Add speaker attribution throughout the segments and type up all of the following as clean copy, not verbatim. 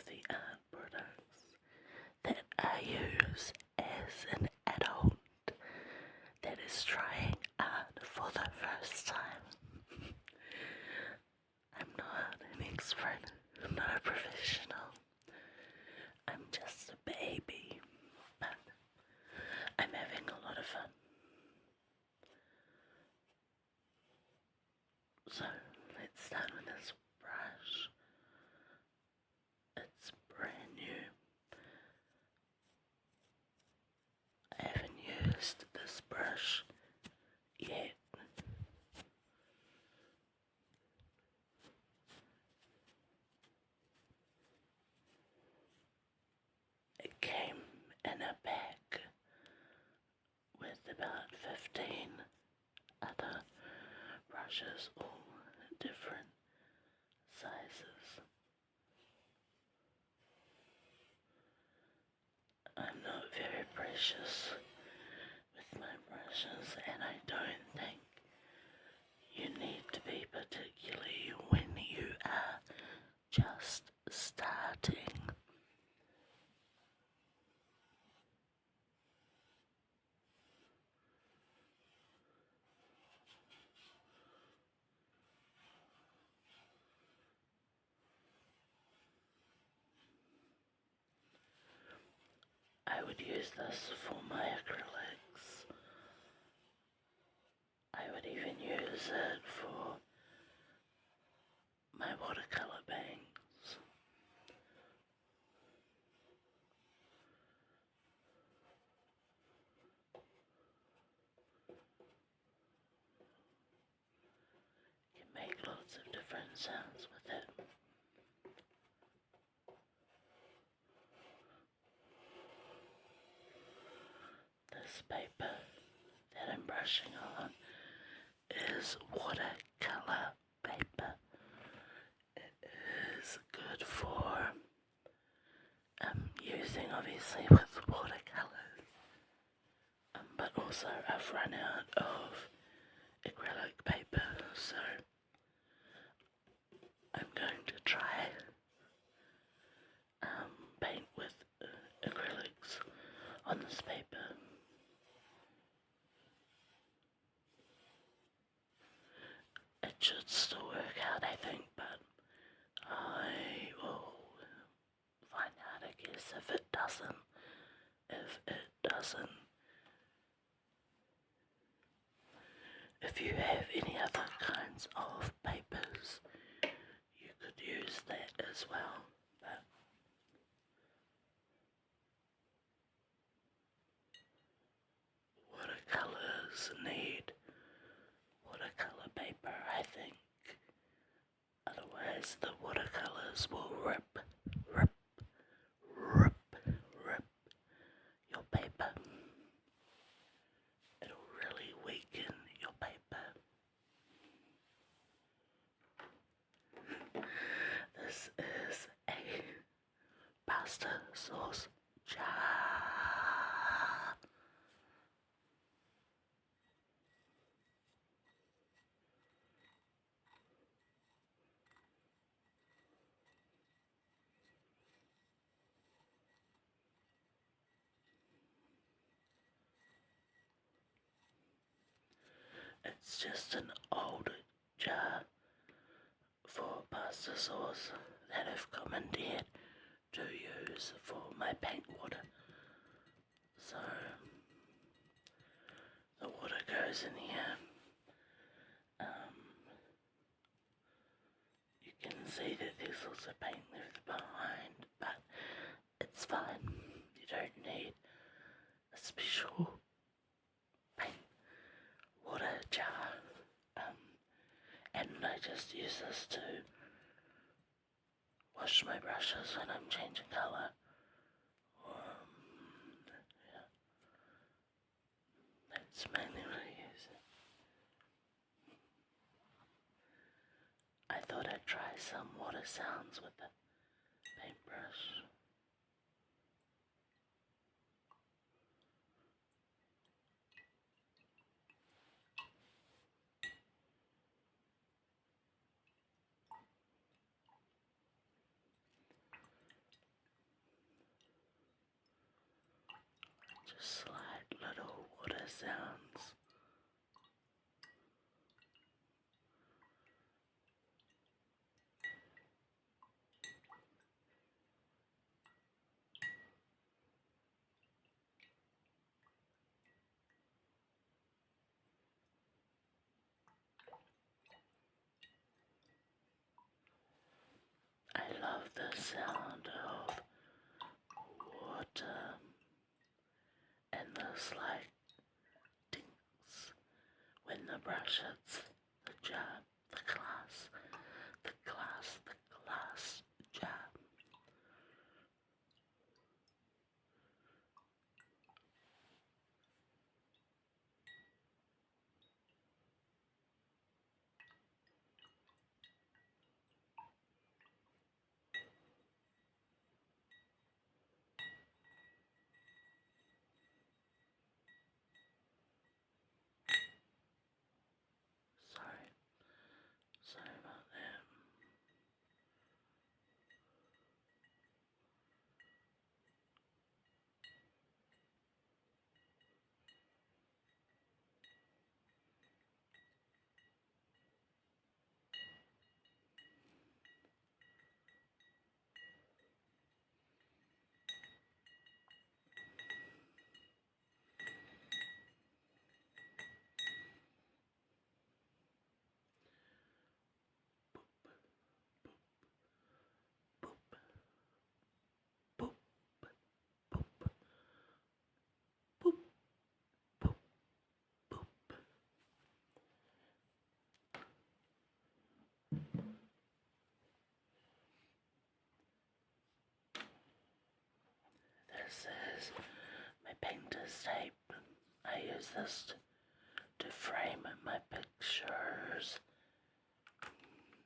Speaker 1: the art products that I use as an adult that is trying art for the first time. I'm not an expert, I'm not a professional, I'm just a baby, but I'm having a lot of fun. So let's start with this brush. It's brand new. I haven't used this brush yet. It came in a bag with about 15 other brushes, all different sizes. I'm not very precious with my brushes, and I don't think you need to be, particularly when you are just starting. I would use this for my acrylics. I would even use it for my watercolor paints. You can make lots of different sounds with it. This paper that I'm brushing on is watercolor paper. It is good for using obviously with watercolors, but also I've run out of acrylic paper, so I'm going to try paint with acrylics on this paper. It should still work out, I think, but I will find out, I guess, if it doesn't. If you have any other kinds of papers, you could use that as well. But watercolors need watercolor paper, I think. Otherwise the watercolors will rip your paper. It'll really weaken your paper. This is a pasta sauce jar. It's just an old jar for pasta sauce that I've commandeered to use for my paint water. So the water goes in here. You can see that there's also paint left behind, but it's fine. You don't need a special paint water jar. And I just use this to wash my brushes when I'm changing colour. Yeah. That's mainly what I use it. I thought I'd try some water sounds with the paintbrush. slight little water sounds. I love the sound of water and the slight dinks when the brush hits the jar, the glass, the glass, the glass jar. Sorry about that. Boop, boop, boop, boop, boop. This is my painter's tape. I use this to frame my pictures.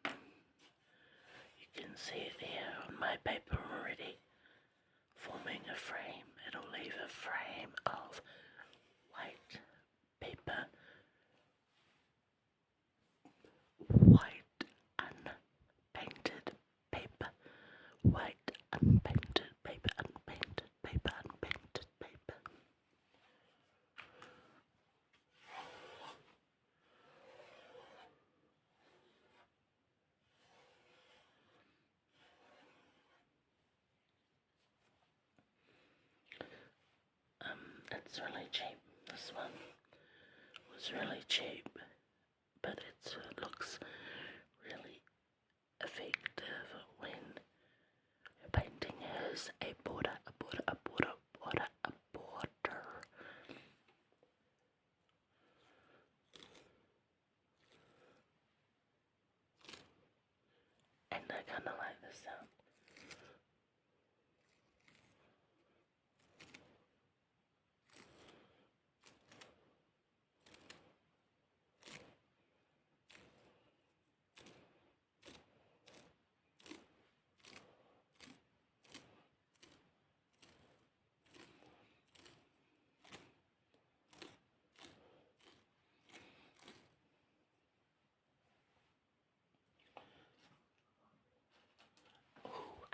Speaker 1: You can see it here on my paper already, forming a frame. It'll leave a frame of white paper, white unpainted paper, white unpainted paper, unpainted paper, unpainted paper. It's really cheap. This one was really cheap, but it looks really effective when you're painting as a border, a border, a border, border, a border. And I kind of like this sound.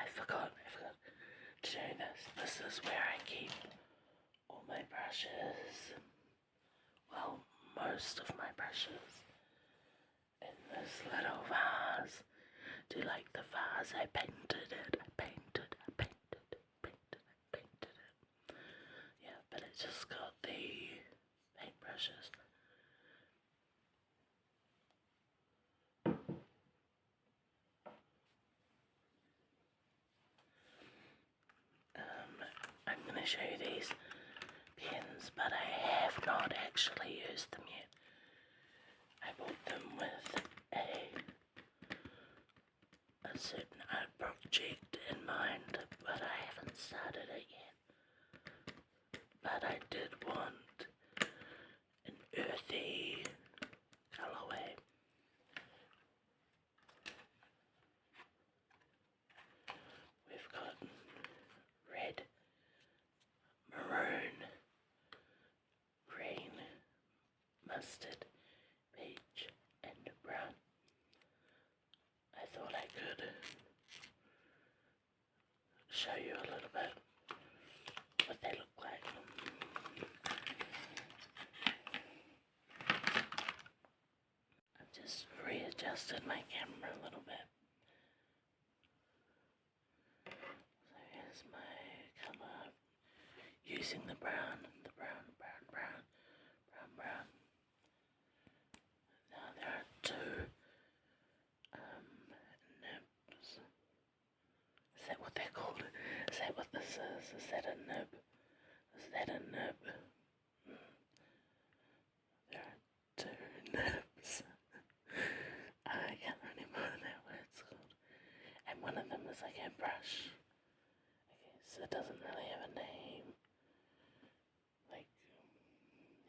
Speaker 1: I forgot to do this. This is where I keep all my brushes. Well, most of my brushes. In this little vase. Do you like the vase? I painted it. I painted it. Yeah, but it just got the paintbrushes. I'm going to show you these pens, but I have not actually used them yet. I bought them with a certain art project in mind, but I haven't started it yet. But I did want an earthy colorway. We've got red, maroon, green, mustard, peach, and brown. I thought I could show you a little bit what they look like. using the brown. Now there are two nibs. Is that what they're called? Is that what this is? Is that a nib? Is that a nib? There are two nibs. I can't remember what it's called. And one of them is like a brush. Okay, so it doesn't really have a name. Like,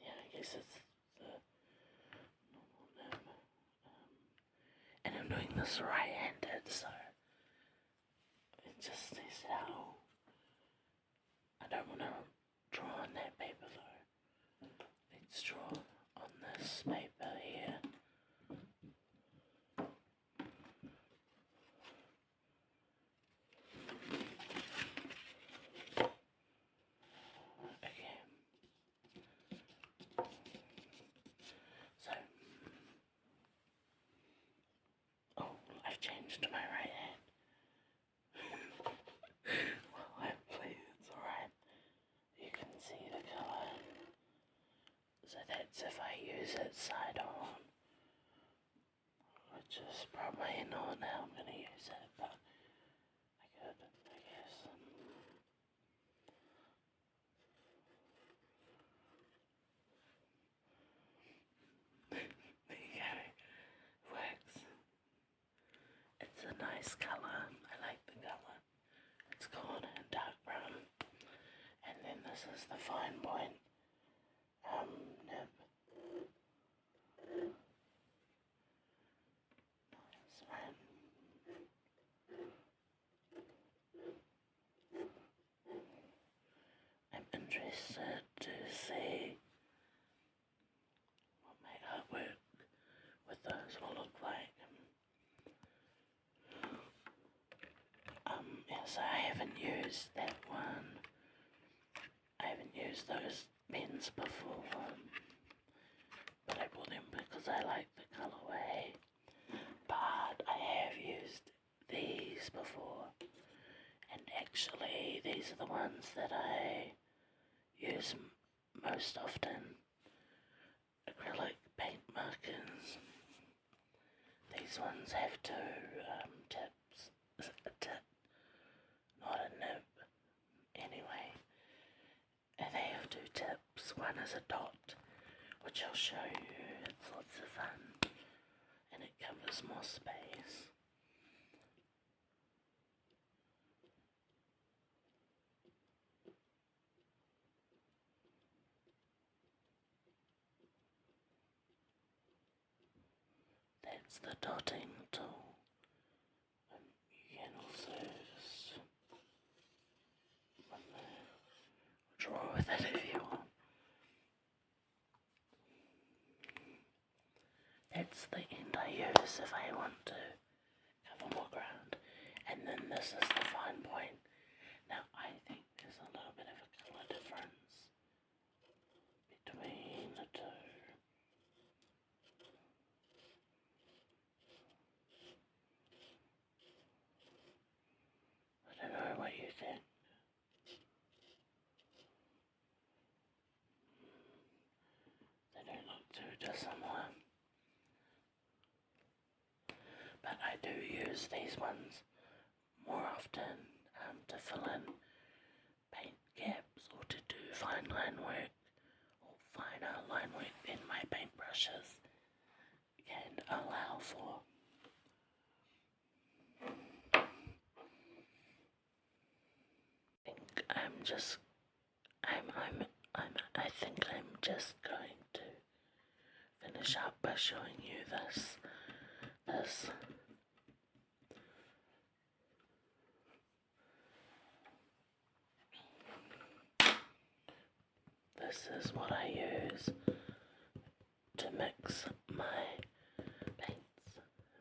Speaker 1: yeah, I guess it's the normal nib. And I'm doing this right-handed, so it just says how I don't want to draw on that paper though. Let's draw on this paper here. Okay. So, oh, I've changed my right hand. Well, hopefully it's alright. You can see the colour. So that's if I use it side on, which is probably not how I'm going to use it, but I could, I guess. There you go. Works. It's a nice colour. I like the colour. It's called dark brown. And then this is the fine point nib. Nice, right? I'm interested to see what my artwork with those will look like. Yes, I haven't used that one. I haven't used those pens before, but I bought them because I like the colourway. But I have used these before, and actually these are the ones that I use most often. Acrylic paint markers. These ones have two tips. Is it a tip? Not a nib. Anyway, and they have two tips. One is a dot, which I'll show you. It's lots of fun, and it covers more space. That's the dotting tool. You can also just draw with it if you want. That's the end I use if I want to cover more ground. And then this is the fine point. Now I think there's a little bit of a colour difference between the two. I don't know what you think. They don't look too dissimilar. But I do use these ones more often to fill in paint gaps or to do fine line work or finer line work than my paintbrushes can allow for. I think I'm just going to finish up by showing you this. This is what I use to mix my paints,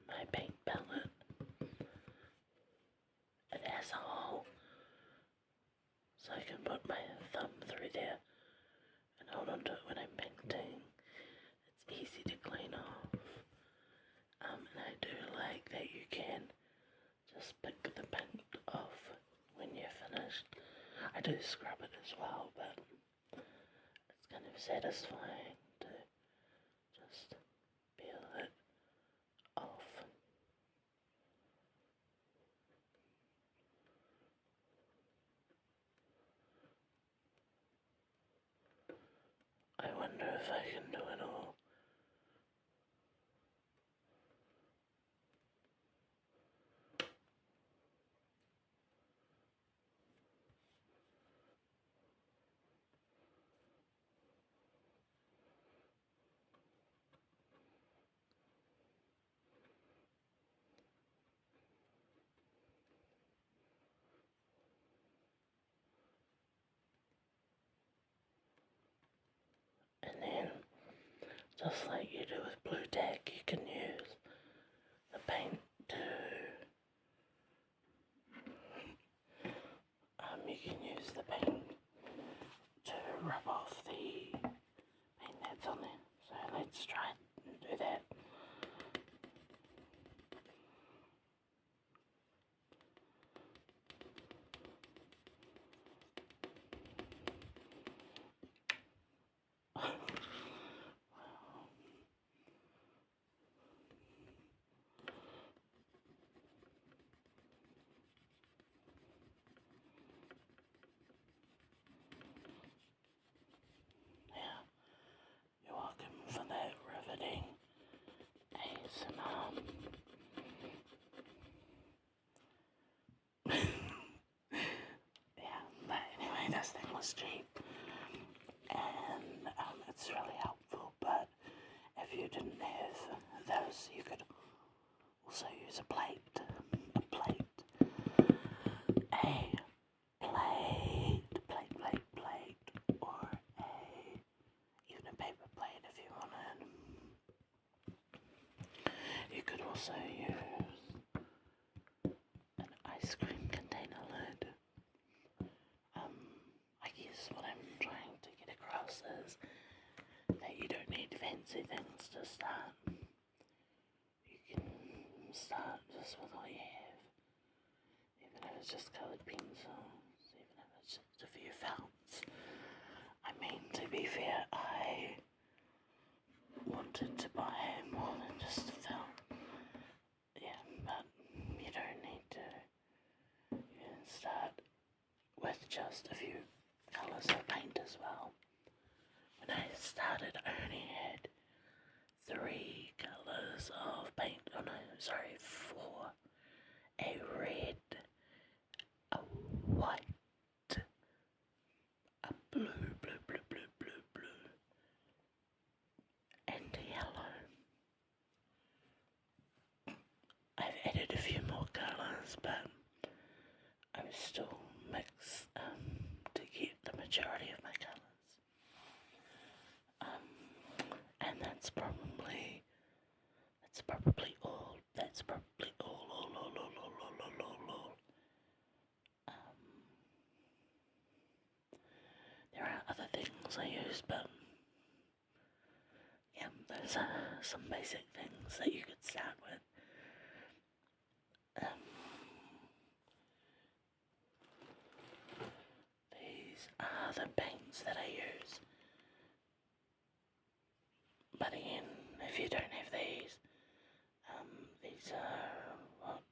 Speaker 1: my paint palette. It has a hole, so I can put my thumb through there and hold on to it when I'm painting. It's easy to clean off. And I do like that you can just pick the paint off when you're finished. I do scrub it as well, but it's kind of satisfying to just peel it off. I wonder if I can do it all. And then, just like you do with blue tack, you can use the paint to, you can use the paint to rub off the paint that's on there. So let's try and do that. You're welcome for that riveting ASMR. Yeah, but anyway, this thing was cheap, and it's really helpful, but if you didn't have those, you could also use a plate, a plate, or even a paper plate if you wanted. You could also use an ice cream container lid. I guess what I'm trying to get across is that you don't need fancy things to start. You can start just with what you have, even if it's just coloured pencils, even if it's just a few felts. I mean, to be fair, I wanted to buy more than just a felt. Yeah, but you don't need to. You can start with just a few colours of paint as well. When I started, I only had 3 colours of paint. Oh no, sorry, 4. A red, a white, a blue, and a yellow. I've added a few more colours, but I'm still mixed to get the majority of my colours. And that's probably all. That's probably all. There are other things I use, but yeah, those are some basic things that you could start with. These are the paints that I use. But again, if you don't have these are what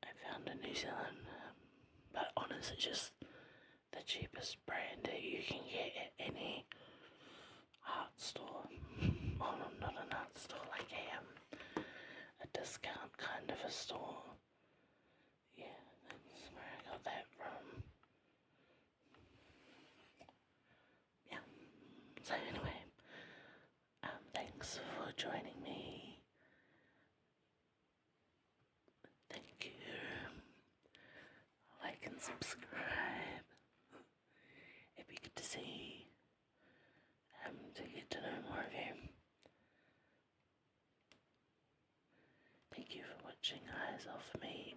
Speaker 1: I found in New Zealand. But honestly, just the cheapest brand that you can get at any art store. Oh, not an art store, like a discount kind of a store. Yeah, that's where I got that from. Yeah. So anyway, thanks for joining me. Thank you. Like and subscribe. It'd be good to see, to get to know more of you. Thank you for watching Eyes Off Me